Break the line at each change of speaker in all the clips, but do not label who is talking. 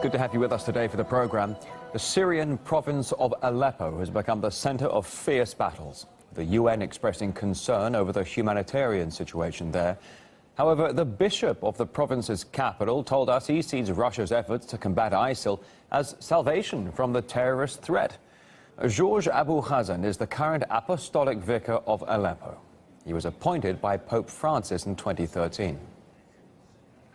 Good to have you with us today for the program. The Syrian province of Aleppo has become the center of fierce battles, the UN expressing concern over the humanitarian situation there. However, the bishop of the province's capital told us he sees Russia's efforts to combat ISIL as salvation from the terrorist threat. George Abu Hazan is the current apostolic vicar of Aleppo. He was appointed by Pope Francis in 2013.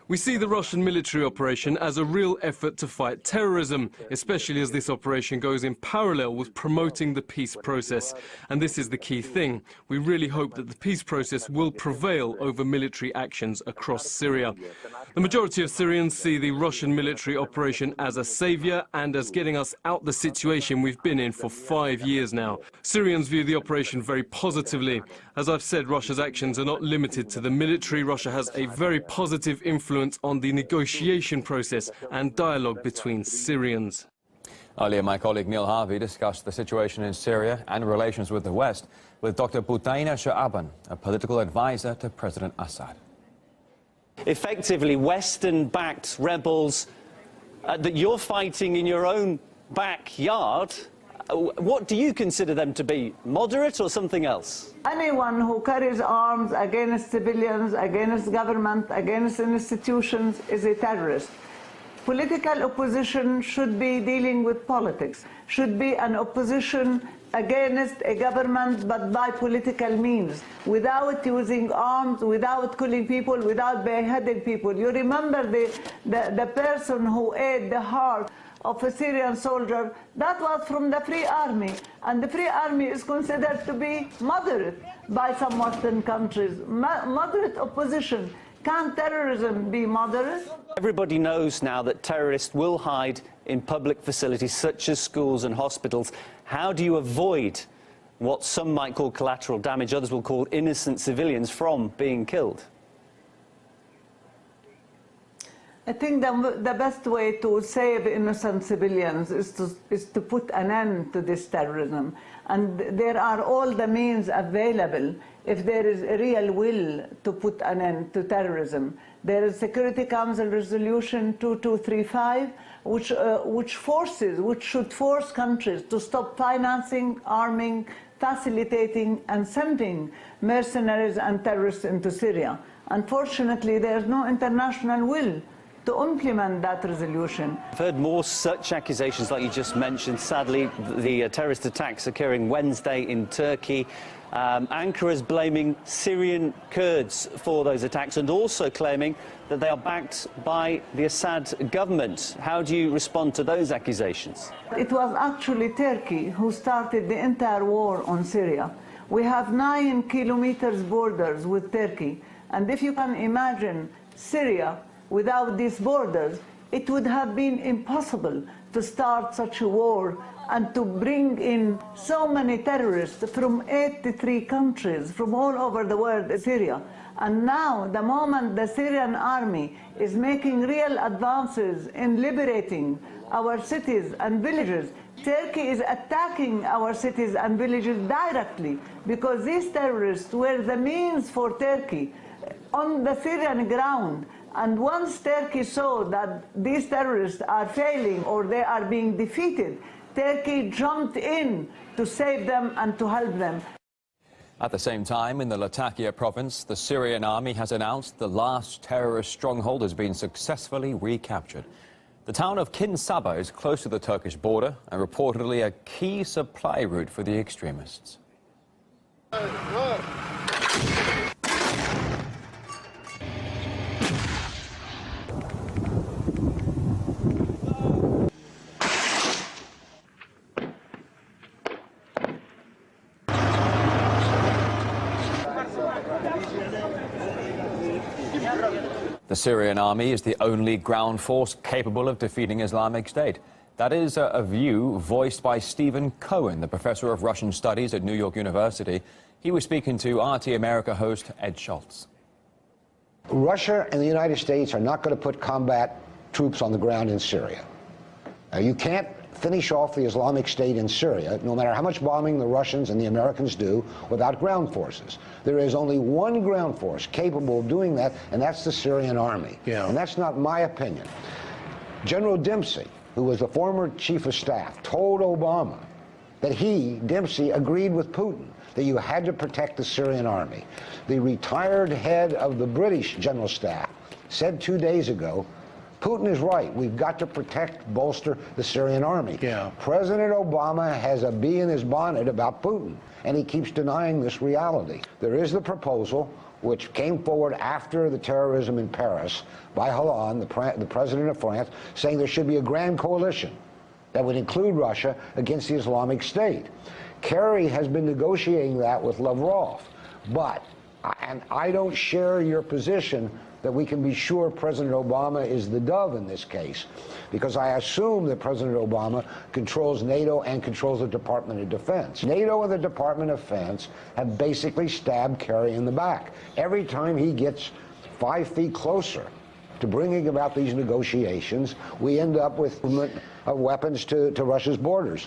We see the Russian military operation as a real effort to fight terrorism, especially as this operation goes in parallel with promoting the peace process. And this is the key thing. We really hope that the peace process will prevail over military actions across Syria. The majority of Syrians see the Russian military operation as a savior and as getting us out the situation we've been in for 5 years now. Syrians view the operation very positively. As I've said, Russia's actions are not limited to the military. Russia has a very positive influence on the negotiation process and dialogue between Syrians.
Earlier, my colleague Neil Harvey discussed the situation in Syria and relations with the West with Dr. Butaina Sha'aban, a political advisor to President Assad.
Effectively, Western-backed rebels that you're fighting in your own backyard, what do you consider them to be? Moderate or something else?
Anyone who carries arms against civilians, against government, against institutions is a terrorist. Political opposition should be dealing with politics, should be an opposition against a government but by political means, without using arms, without killing people, without beheading people. You remember the person who ate the heart of a Syrian soldier, that was from the Free Army. And the Free Army is considered to be moderate by some Western countries. Moderate opposition. Can terrorism be moderate?
Everybody knows now that terrorists will hide in public facilities such as schools and hospitals. How do you avoid what some might call collateral damage, others will call innocent civilians from being killed?
I think the best way to save innocent civilians is to put an end to this terrorism. And there are all the means available if there is a real will to put an end to terrorism. There is Security Council Resolution 2235, which should force countries to stop financing, arming, facilitating and sending mercenaries and terrorists into Syria. Unfortunately, there is no international will to implement that resolution.
I've heard more such accusations like you just mentioned. Sadly, the terrorist attacks occurring Wednesday in Turkey. Ankara is blaming Syrian Kurds for those attacks and also claiming that they are backed by the Assad government. How do you respond to those accusations?
It was actually Turkey who started the entire war on Syria. We have 9 kilometers borders with Turkey, and if you can imagine Syria without these borders, it would have been impossible to start such a war and to bring in so many terrorists from 83 countries from all over the world, Syria. And now, the moment the Syrian army is making real advances in liberating our cities and villages, Turkey is attacking our cities and villages directly because these terrorists were the means for Turkey on the Syrian ground. And once Turkey saw that these terrorists are failing or they are being defeated, Turkey jumped in to save them and to help them.
At the same time, in the Latakia province, the Syrian army has announced the last terrorist stronghold has been successfully recaptured. The town of Kin Saba is close to the Turkish border and reportedly a key supply route for the extremists. The Syrian army is the only ground force capable of defeating Islamic State. That is a view voiced by Stephen Cohen, the professor of Russian studies at New York University. He was speaking to RT America host Ed Schultz.
Russia and the United States are not going to put combat troops on the ground in Syria. You can't finish off the Islamic State in Syria, no matter how much bombing the Russians and the Americans do, without ground forces. There is only one ground force capable of doing that, and that's the Syrian army. Yeah. And that's not my opinion. General Dempsey, who was the former chief of staff, told Obama that he, Dempsey, agreed with Putin that you had to protect the Syrian army. The retired head of the British General Staff said 2 days ago, Putin is right. We've got to protect, bolster the Syrian army.
Yeah.
President Obama has a bee in his bonnet about Putin, and he keeps denying this reality. There is the proposal, which came forward after the terrorism in Paris, by Hollande, the president of France, saying there should be a grand coalition that would include Russia against the Islamic State. Kerry has been negotiating that with Lavrov, but, and I don't share your position that we can be sure President Obama is the dove in this case, because I assume that President Obama controls NATO and controls the Department of Defense. NATO and the Department of Defense have basically stabbed Kerry in the back. Every time he gets 5 feet closer to bringing about these negotiations, we end up with movement of weapons to Russia's borders.